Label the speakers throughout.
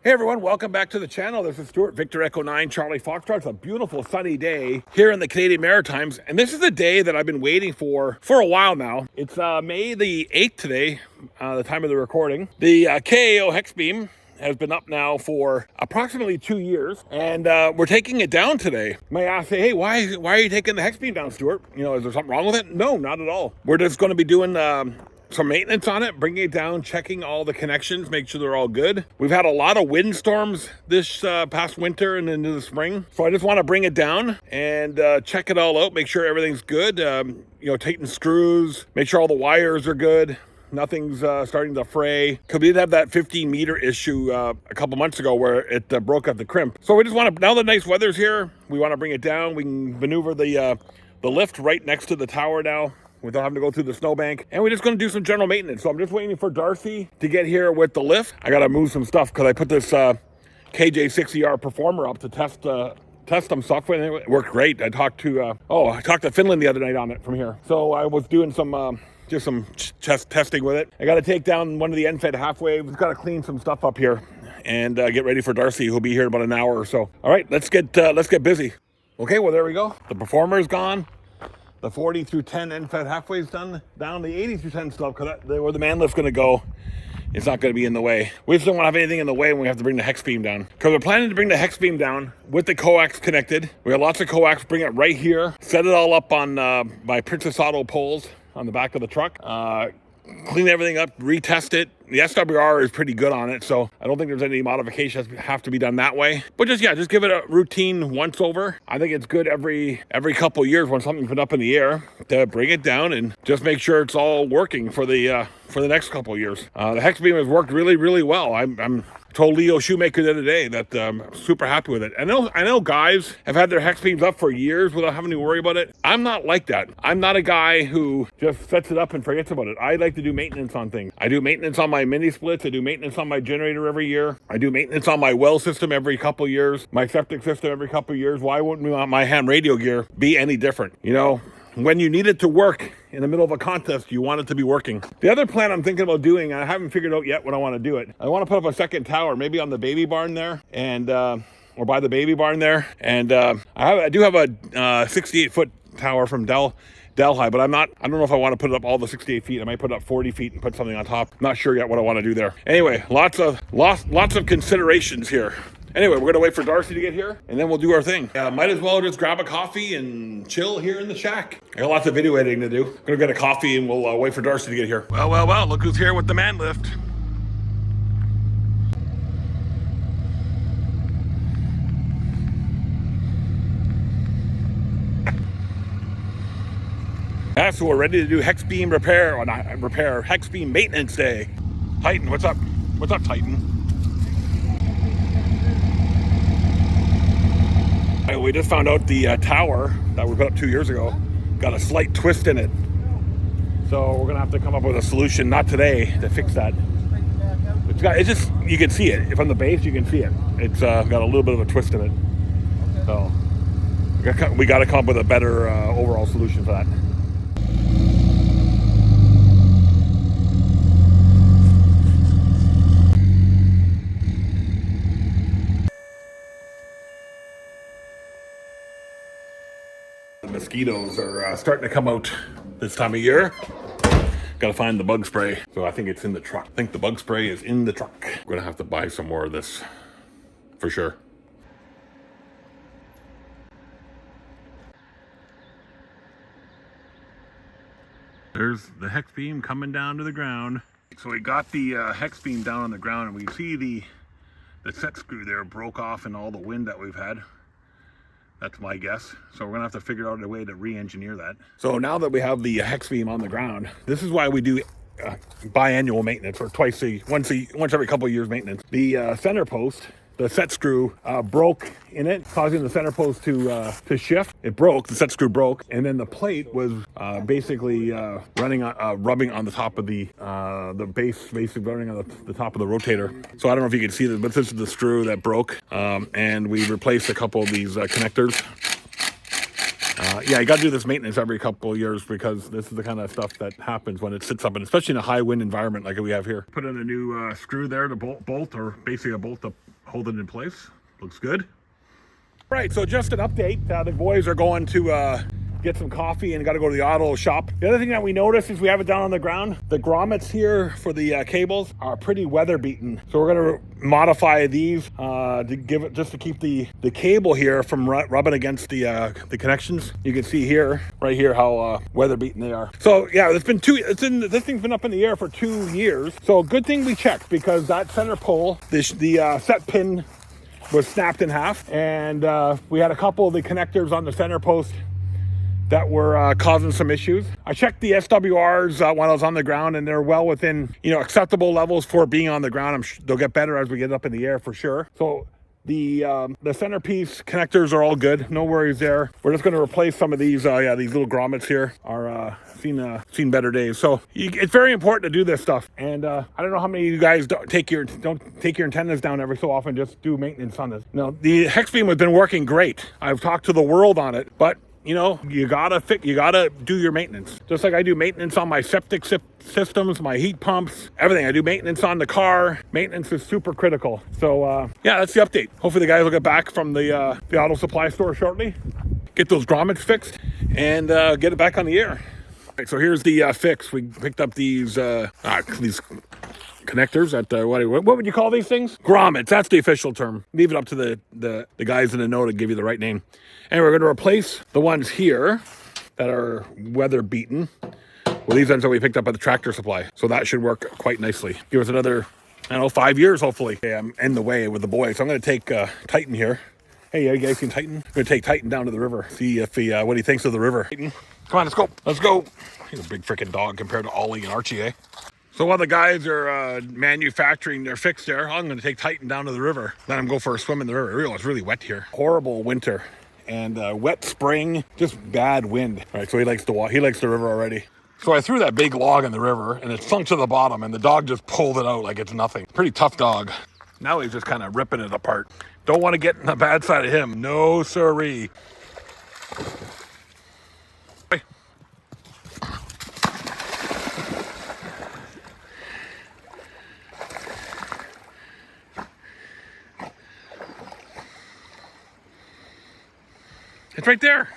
Speaker 1: Hey everyone, welcome back to the channel. This is Stuart, Victor Echo 9, Charlie Foxtrot. It's a beautiful sunny day here in the Canadian Maritimes, and this is the day that I've been waiting for a while now. It's May the 8th today, the time of the recording. The K4KIO Hexbeam has been up now for approximately 2 years, and we're taking it down today. You might ask, hey, why are you taking the Hexbeam down, Stuart? You know, is there something wrong with it? No, not at all. We're just going to be doing some maintenance on it, bringing it down, checking all the connections, make sure they're all good. We've had a lot of windstorms this past winter and into the spring, so I just want to bring it down and check it all out, make sure everything's good. You know, tighten screws, make sure all the wires are good. Nothing's starting to fray. Because we did have that 15-meter issue a couple months ago where it broke at the crimp. So we just want to, now the nice weather's here, we want to bring it down. We can maneuver the lift right next to the tower now without having to go through the snowbank. And we're just going to do some general maintenance. So I'm just waiting for Darcy to get here with the lift. I got to move some stuff because I put this KJ60R Performer up to test some software, and it worked great. I talked to Finland the other night on it from here. So I was doing some just some testing with it. I got to take down one of the end fed half waves. Got to clean some stuff up here and get ready for Darcy, who'll be here in about an hour or so. All right, let's get busy. Okay, well there we go. The Performer is gone. The 40 through 10 end fed half waves done. Down the 80 through 10 stuff because where the man lift's going to go, it's not going to be in the way. We just don't want to have anything in the way when we have to bring the Hexbeam down. Because we're planning to bring the Hexbeam down with the coax connected. We got lots of coax, bring it right here. Set it all up on my Princess Auto poles on the back of the truck. Clean everything up, retest it. The SWR is pretty good on it, so I don't think there's any modifications that have to be done that way. But just give it a routine once over. I think it's good every couple years when something's been up in the air to bring it down and just make sure it's all working for the next couple of years. The Hexbeam has worked really, really well. I'm told Leo Shoemaker the other day that I'm super happy with it. I know guys have had their Hexbeams up for years without having to worry about it. I'm not like that. I'm not a guy who just sets it up and forgets about it. I like to do maintenance on things. I do maintenance on my mini splits. I do maintenance on my generator every year. I do maintenance on my well system every couple of years. My septic system every couple of years. Why wouldn't my ham radio gear be any different? You know, when you need it to work in the middle of a contest, you want it to be working. The other plan I'm thinking about doing, I haven't figured out yet when I want to do it. I want to put up a second tower, maybe on the baby barn there, and or by the baby barn there. And I do have a 68-foot tower from Delhi, but I don't know if I want to put it up all the 68 feet. I might put it up 40 feet and put something on top. Not sure yet what I want to do there. Anyway, lots of considerations here. Anyway, we're going to wait for Darcy to get here, and then we'll do our thing. Might as well just grab a coffee and chill here in the shack. I got lots of video editing to do. I'm going to get a coffee, and we'll wait for Darcy to get here. Well, look who's here with the man lift. Yeah, so we're ready to do Hexbeam repair, or not repair, Hexbeam maintenance day. Titan, what's up? What's up, Titan? We just found out the tower that we put up 2 years ago got a slight twist in it. So we're gonna have to come up with a solution, not today, to fix that. It's just, you can see it. From the base, you can see it. It's got a little bit of a twist in it. So we gotta come up with a better overall solution for that. The mosquitoes are starting to come out this time of year. Gotta find the bug spray. So I think it's in the truck. I think the bug spray is in the truck. We're gonna have to buy some more of this for sure. There's the Hexbeam coming down to the ground. So we got the Hexbeam down on the ground, and we see the set screw there broke off in all the wind that we've had. That's my guess. So we're gonna have to figure out a way to re-engineer that. So now that we have the Hexbeam on the ground, this is why we do biannual maintenance, or once every couple of years maintenance. The center post, the set screw broke in it, causing the center post to shift. It broke, the set screw broke, and then the plate was basically rubbing on the top of the base, basically running on the top of the rotator. So I don't know if you can see this, but this is the screw that broke, and we replaced a couple of these connectors. Yeah, you got to do this maintenance every couple of years because this is the kind of stuff that happens when it sits up, and especially in a high wind environment like we have here. Put in a new screw there to bolt, or basically a bolt to hold it in place. Looks good. Right, so just an update. The boys are going to get some coffee and got to go to the auto shop. The other thing that we noticed is we have it down on the ground. The grommets here for the cables are pretty weather beaten. So we're going to modify these to give it, just to keep the cable here from rubbing against the connections. You can see here, right here, how weather beaten they are. So yeah, this thing's been up in the air for 2 years. So good thing we checked, because that center pole, the set pin was snapped in half, and we had a couple of the connectors on the center post that were causing some issues. I checked the SWRs while I was on the ground, and they're well within, acceptable levels for being on the ground. I'm sure they'll get better as we get up in the air for sure. So the centerpiece connectors are all good, no worries there. We're just going to replace some of these. These little grommets here are seen better days. So it's very important to do this stuff. And I don't know how many of you guys don't take your antennas down every so often. Just do maintenance on this. The Hexbeam has been working great. I've talked to the world on it, but you gotta do your maintenance. Just like I do maintenance on my septic systems, my heat pumps, everything. I do maintenance on the car. Maintenance is super critical. So yeah, that's the update. Hopefully the guys will get back from the auto supply store shortly, get those grommets fixed, and get it back on the air. Right, so here's the fix. We picked up these connectors at what would you call these things? Grommets. That's the official term. Leave it up to the guys in the know to give you the right name. And we're going to replace the ones here that are weather beaten with these ones that we picked up at the tractor supply. So that should work quite nicely. Give us another, 5 years hopefully. Okay, I'm in the way with the boys. So I'm going to take Titan here. Hey, you guys seen Titan? I'm going to take Titan down to the river. See if what he thinks of the river. Titan, come on, let's go. Let's go. He's a big freaking dog compared to Ollie and Archie, eh? So while the guys are manufacturing their fix there, I'm going to take Titan down to the river. Let him go for a swim in the river. It's really wet here. Horrible winter and wet spring, just bad wind. All right, so he likes the river already. So I threw that big log in the river and it sunk to the bottom, and the dog just pulled it out like it's nothing. Pretty tough dog. Now he's just kind of ripping it apart. Don't want to get on the bad side of him. No siree. It's right there.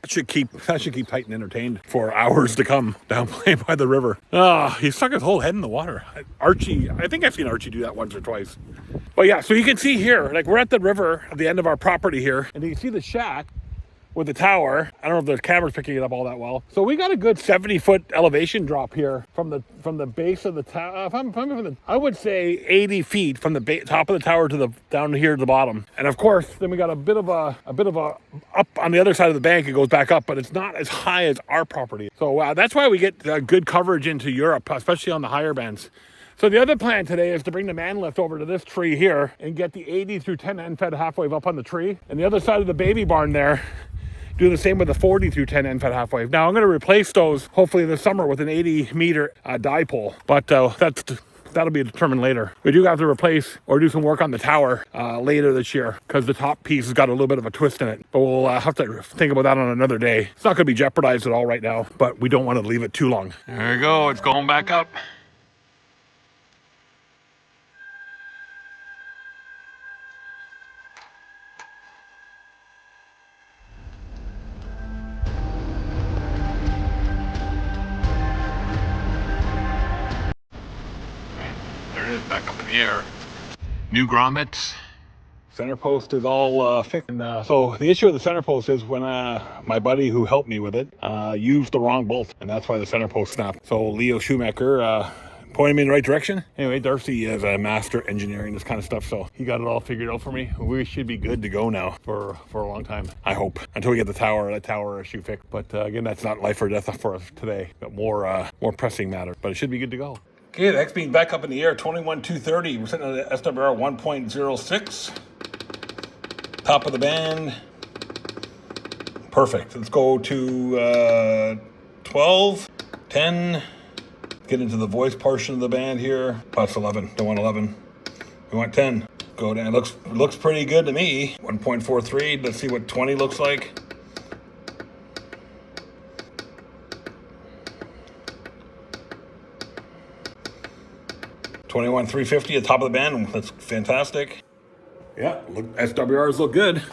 Speaker 1: That should keep Titan entertained for hours to come down playing by the river. He stuck his whole head in the water. Archie, I think I've seen Archie do that once or twice. But yeah, so you can see here, like we're at the river at the end of our property here, and you can see the shack with the tower. I don't know if the camera's picking it up all that well. So we got a good 70-foot elevation drop here from the base of the tower. I would say 80 feet from the top of the tower to down here to the bottom. And of course, then we got a bit of a up on the other side of the bank. It goes back up, but it's not as high as our property. So that's why we get good coverage into Europe, especially on the higher bands. So the other plan today is to bring the man lift over to this tree here and get the 80 through 10 end fed half wave up on the tree. And the other side of the baby barn there, do the same with the 40 through 10 end fed half wave. Now I'm going to replace those hopefully this summer with an 80 meter dipole, but that'll be determined later. We do have to replace or do some work on the tower later this year, because the top piece has got a little bit of a twist in it, but we'll have to think about that on another day. It's not going to be jeopardized at all right now, but we don't want to leave it too long. There we go. It's going back up. Back up in the air. New grommets. Center post is all fixed. And, so the issue with the center post is when my buddy who helped me with it used the wrong bolt, and that's why the center post snapped. So Leo Schumacher pointed me in the right direction. Anyway, Darcy is a master engineering this kind of stuff, so he got it all figured out for me. We should be good to go now for a long time, I hope, until we get that tower issue fixed. But again, that's not life or death for us today, but more pressing matter. But it should be good to go. Okay, the Hexbeam back up in the air, 21,230. We're sitting at the SWR 1.06. Top of the band. Perfect. Let's go to 12, 10. Get into the voice portion of the band here. That's 11. Don't want 11. We want 10. Go down. Looks pretty good to me. 1.43. Let's see what 20 looks like. 21,350 at the top of the band. That's fantastic. Yeah, look, SWRs look good.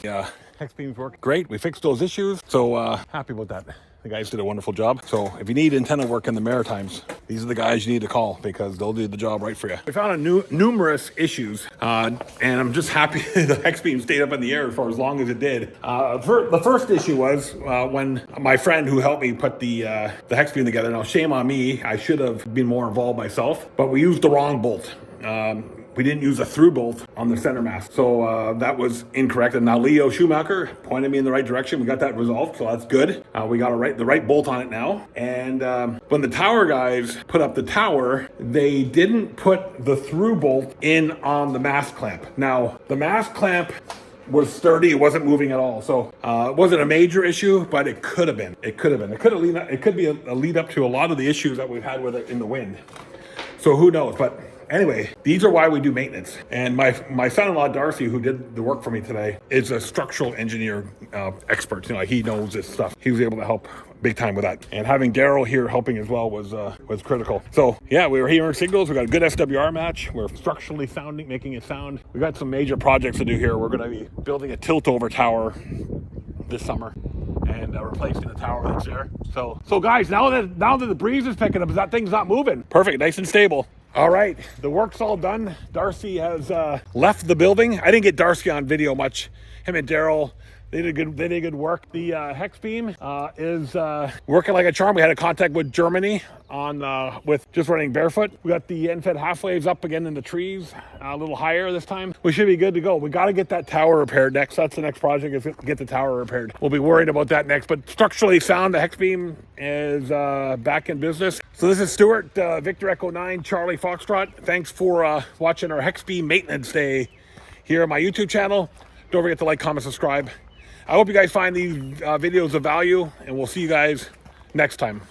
Speaker 1: Yeah, Hexbeams work great. We fixed those issues, so happy about that. The guys did a wonderful job. So if you need antenna work in the Maritimes, these are the guys you need to call because they'll do the job right for you. We found numerous issues, and I'm just happy the Hexbeam stayed up in the air for as long as it did. The first issue was when my friend who helped me put the Hexbeam together. Now, shame on me. I should have been more involved myself, but we used the wrong bolt. We didn't use a through bolt on the center mast. So that was incorrect. And now Leo Schumacher pointed me in the right direction. We got that resolved, so that's good. We got the right bolt on it now. And when the tower guys put up the tower, they didn't put the through bolt in on the mast clamp. Now, the mast clamp was sturdy. It wasn't moving at all. So it wasn't a major issue, but it could have been. It could be a lead up to a lot of the issues that we've had with it in the wind. So who knows? But anyway, these are why we do maintenance. And my son-in-law, Darcy, who did the work for me today, is a structural engineer expert. You know, he knows this stuff. He was able to help big time with that. And having Daryl here helping as well was critical. So yeah, we were hearing signals. We got a good SWR match. We're structurally sounding, making it sound. We got some major projects to do here. We're going to be building a tilt-over tower this summer and replacing the tower that's there. So guys, now that the breeze is picking up, that thing's not moving. Perfect, nice and stable. All right, the work's all done. Darcy has left the building. I didn't get Darcy on video much. Him and Daryl, they did good work. The Hexbeam is working like a charm. We had a contact with Germany on with just running barefoot. We got the end-fed half waves up again in the trees, a little higher this time. We should be good to go. We got to get that tower repaired next. That's the next project, is get the tower repaired. We'll be worried about that next. But structurally sound, the Hexbeam is back in business. So this is Stuart, Victor Echo 9, Charlie Foxtrot. Thanks for watching our Hexbeam maintenance day here on my YouTube channel. Don't forget to like, comment, subscribe. I hope you guys find these videos of value, and we'll see you guys next time.